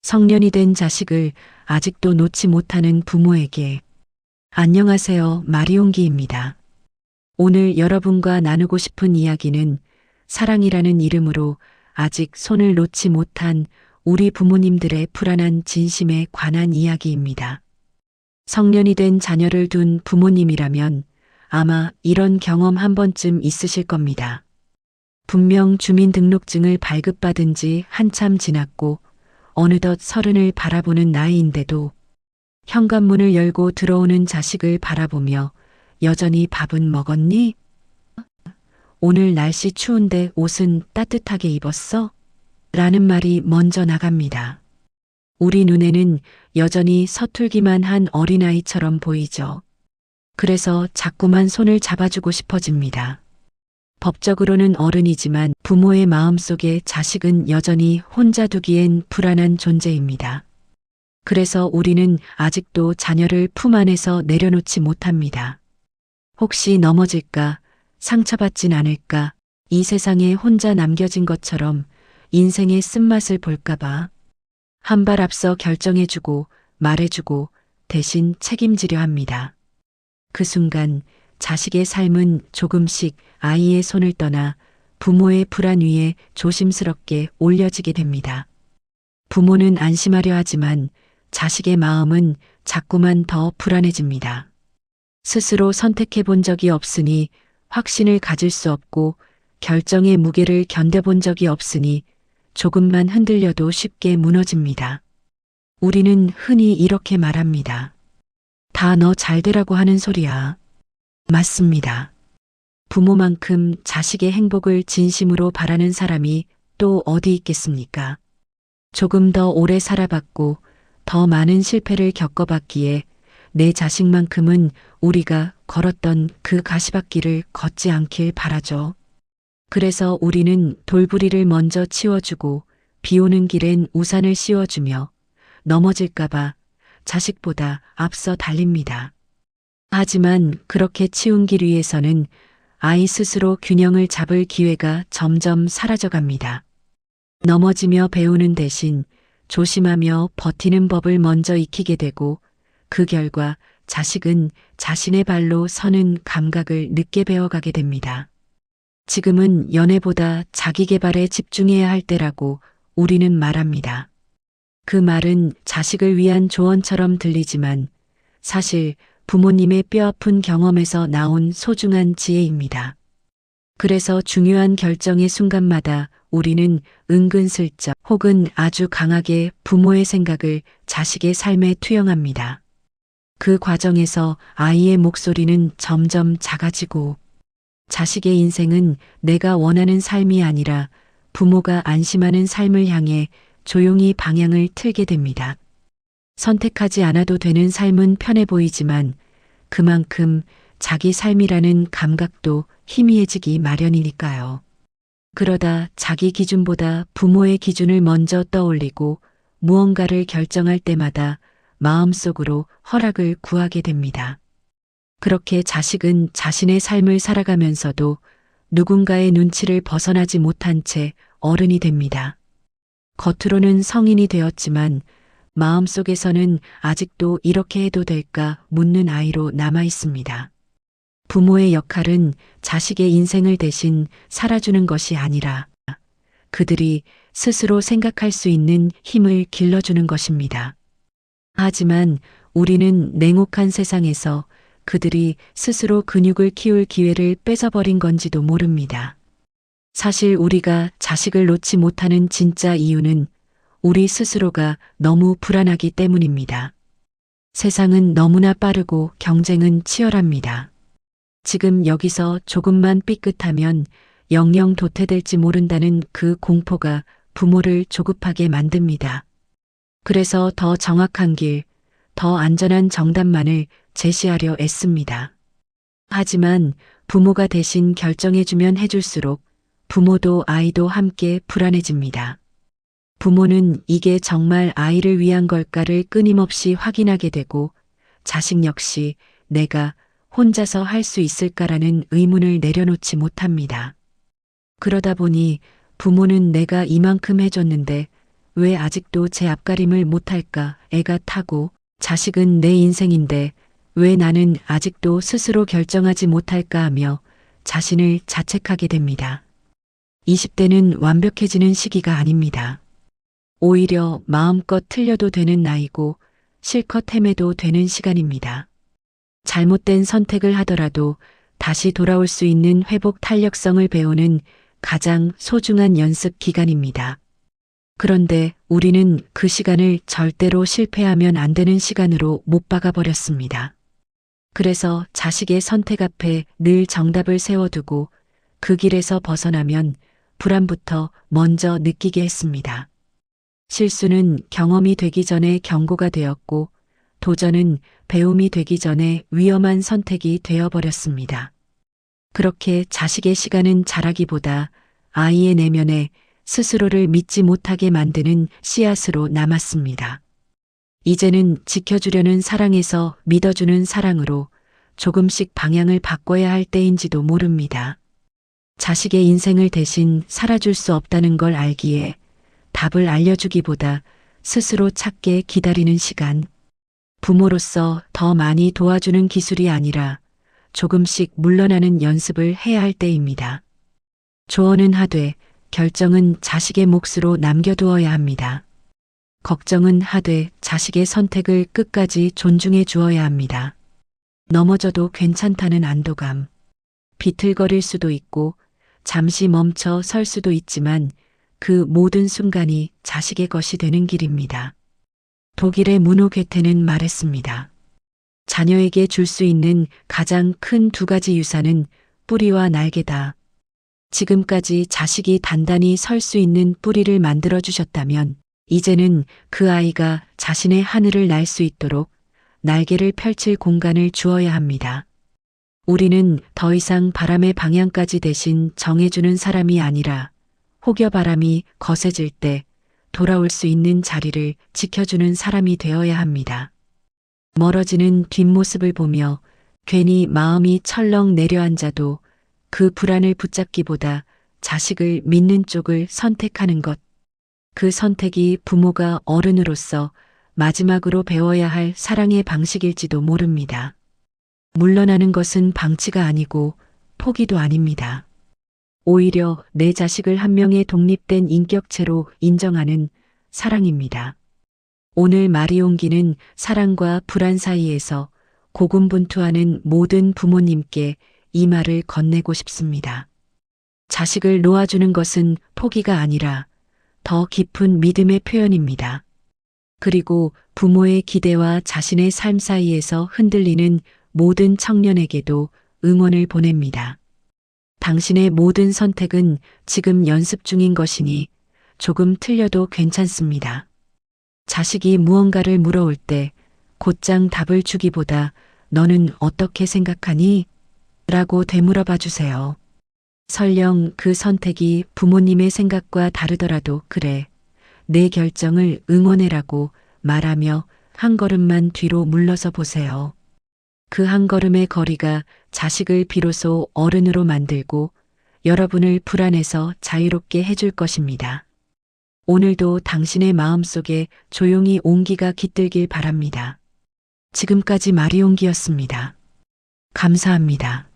성년이 된 자식을 아직도 놓지 못하는 부모에게. 안녕하세요. 마리옹기입니다. 오늘 여러분과 나누고 싶은 이야기는 사랑이라는 이름으로 아직 손을 놓지 못한 우리 부모님들의 불안한 진심에 관한 이야기입니다. 성년이 된 자녀를 둔 부모님이라면 아마 이런 경험 한 번쯤 있으실 겁니다. 분명 주민등록증을 발급받은 지 한참 지났고 어느덧 30을 바라보는 나이인데도 현관문을 열고 들어오는 자식을 바라보며 여전히 밥은 먹었니? 오늘 날씨 추운데 옷은 따뜻하게 입었어? 라는 말이 먼저 나갑니다. 우리 눈에는 여전히 서툴기만 한 어린아이처럼 보이죠. 그래서 자꾸만 손을 잡아주고 싶어집니다. 법적으로는 어른이지만 부모의 마음속에 자식은 여전히 혼자 두기엔 불안한 존재입니다. 그래서 우리는 아직도 자녀를 품 안에서 내려놓지 못합니다. 혹시 넘어질까, 상처받진 않을까, 이 세상에 혼자 남겨진 것처럼 인생의 쓴맛을 볼까봐 한 발 앞서 결정해주고 말해주고 대신 책임지려 합니다. 그 순간 자식의 삶은 조금씩 아이의 손을 떠나 부모의 불안 위에 조심스럽게 올려지게 됩니다. 부모는 안심하려 하지만 자식의 마음은 자꾸만 더 불안해집니다. 스스로 선택해 본 적이 없으니 확신을 가질 수 없고 결정의 무게를 견뎌본 적이 없으니 조금만 흔들려도 쉽게 무너집니다. 우리는 흔히 이렇게 말합니다. 다 너 잘되라고 하는 소리야. 맞습니다. 부모만큼 자식의 행복을 진심으로 바라는 사람이 또 어디 있겠습니까? 조금 더 오래 살아봤고 더 많은 실패를 겪어봤기에 내 자식만큼은 우리가 걸었던 그 가시밭길을 걷지 않길 바라죠. 그래서 우리는 돌부리를 먼저 치워주고 비 오는 길엔 우산을 씌워주며 넘어질까봐 자식보다 앞서 달립니다. 하지만 그렇게 치운 길 위에서는 아이 스스로 균형을 잡을 기회가 점점 사라져갑니다. 넘어지며 배우는 대신 조심하며 버티는 법을 먼저 익히게 되고 그 결과 자식은 자신의 발로 서는 감각을 늦게 배워가게 됩니다. 지금은 연애보다 자기 개발에 집중해야 할 때라고 우리는 말합니다. 그 말은 자식을 위한 조언처럼 들리지만 사실 부모님의 뼈아픈 경험에서 나온 소중한 지혜입니다. 그래서 중요한 결정의 순간마다 우리는 은근슬쩍 혹은 아주 강하게 부모의 생각을 자식의 삶에 투영합니다. 그 과정에서 아이의 목소리는 점점 작아지고 자식의 인생은 내가 원하는 삶이 아니라 부모가 안심하는 삶을 향해 조용히 방향을 틀게 됩니다. 선택하지 않아도 되는 삶은 편해 보이지만 그만큼 자기 삶이라는 감각도 희미해지기 마련이니까요. 그러다 자기 기준보다 부모의 기준을 먼저 떠올리고 무언가를 결정할 때마다 마음속으로 허락을 구하게 됩니다. 그렇게 자식은 자신의 삶을 살아가면서도 누군가의 눈치를 벗어나지 못한 채 어른이 됩니다. 겉으로는 성인이 되었지만 마음속에서는 아직도 이렇게 해도 될까 묻는 아이로 남아 있습니다. 부모의 역할은 자식의 인생을 대신 살아주는 것이 아니라 그들이 스스로 생각할 수 있는 힘을 길러주는 것입니다. 하지만 우리는 냉혹한 세상에서 그들이 스스로 근육을 키울 기회를 뺏어버린 건지도 모릅니다. 사실 우리가 자식을 놓지 못하는 진짜 이유는 우리 스스로가 너무 불안하기 때문입니다. 세상은 너무나 빠르고 경쟁은 치열합니다. 지금 여기서 조금만 삐끗하면 영영 도태될지 모른다는 그 공포가 부모를 조급하게 만듭니다. 그래서 더 정확한 길, 더 안전한 정답만을 제시하려 애씁니다. 하지만 부모가 대신 결정해주면 해줄수록 부모도 아이도 함께 불안해집니다. 부모는 이게 정말 아이를 위한 걸까를 끊임없이 확인하게 되고 자식 역시 내가 혼자서 할 수 있을까라는 의문을 내려놓지 못합니다. 그러다 보니 부모는 내가 이만큼 해줬는데 왜 아직도 제 앞가림을 못할까? 애가 타고 자식은 내 인생인데 왜 나는 아직도 스스로 결정하지 못할까 하며 자신을 자책하게 됩니다. 20대는 완벽해지는 시기가 아닙니다. 오히려 마음껏 틀려도 되는 나이고 실컷 헤매도 되는 시간입니다. 잘못된 선택을 하더라도 다시 돌아올 수 있는 회복 탄력성을 배우는 가장 소중한 연습 기간입니다. 그런데 우리는 그 시간을 절대로 실패하면 안 되는 시간으로 못 박아 버렸습니다. 그래서 자식의 선택 앞에 늘 정답을 세워두고 그 길에서 벗어나면 불안부터 먼저 느끼게 했습니다. 실수는 경험이 되기 전에 경고가 되었고 도전은 배움이 되기 전에 위험한 선택이 되어버렸습니다. 그렇게 자식의 시간은 자라기보다 아이의 내면에 스스로를 믿지 못하게 만드는 씨앗으로 남았습니다. 이제는 지켜주려는 사랑에서 믿어주는 사랑으로 조금씩 방향을 바꿔야 할 때인지도 모릅니다. 자식의 인생을 대신 살아줄 수 없다는 걸 알기에 답을 알려주기보다 스스로 찾게 기다리는 시간. 부모로서 더 많이 도와주는 기술이 아니라 조금씩 물러나는 연습을 해야 할 때입니다. 조언은 하되 결정은 자식의 몫으로 남겨두어야 합니다. 걱정은 하되 자식의 선택을 끝까지 존중해 주어야 합니다. 넘어져도 괜찮다는 안도감. 비틀거릴 수도 있고 잠시 멈춰 설 수도 있지만 그 모든 순간이 자식의 것이 되는 길입니다. 독일의 문호 괴테는 말했습니다. 자녀에게 줄 수 있는 가장 큰 두 가지 유산은 뿌리와 날개다. 지금까지 자식이 단단히 설 수 있는 뿌리를 만들어 주셨다면 이제는 그 아이가 자신의 하늘을 날 수 있도록 날개를 펼칠 공간을 주어야 합니다. 우리는 더 이상 바람의 방향까지 대신 정해주는 사람이 아니라 혹여 바람이 거세질 때 돌아올 수 있는 자리를 지켜주는 사람이 되어야 합니다. 멀어지는 뒷모습을 보며 괜히 마음이 철렁 내려앉아도 그 불안을 붙잡기보다 자식을 믿는 쪽을 선택하는 것. 그 선택이 부모가 어른으로서 마지막으로 배워야 할 사랑의 방식일지도 모릅니다. 물러나는 것은 방치가 아니고 포기도 아닙니다. 오히려 내 자식을 한 명의 독립된 인격체로 인정하는 사랑입니다. 오늘 말이 옮기는 사랑과 불안 사이에서 고군분투하는 모든 부모님께 이 말을 건네고 싶습니다. 자식을 놓아주는 것은 포기가 아니라 더 깊은 믿음의 표현입니다. 그리고 부모의 기대와 자신의 삶 사이에서 흔들리는 모든 청년에게도 응원을 보냅니다. 당신의 모든 선택은 지금 연습 중인 것이니 조금 틀려도 괜찮습니다. 자식이 무언가를 물어올 때 곧장 답을 주기보다 너는 어떻게 생각하니? 라고 되물어봐 주세요. 설령 그 선택이 부모님의 생각과 다르더라도 그래, 내 결정을 응원해라고 말하며 한 걸음만 뒤로 물러서 보세요. 그 한 걸음의 거리가 자식을 비로소 어른으로 만들고 여러분을 불안에서 자유롭게 해줄 것입니다. 오늘도 당신의 마음속에 조용히 온기가 깃들길 바랍니다. 지금까지 마리온기였습니다. 감사합니다.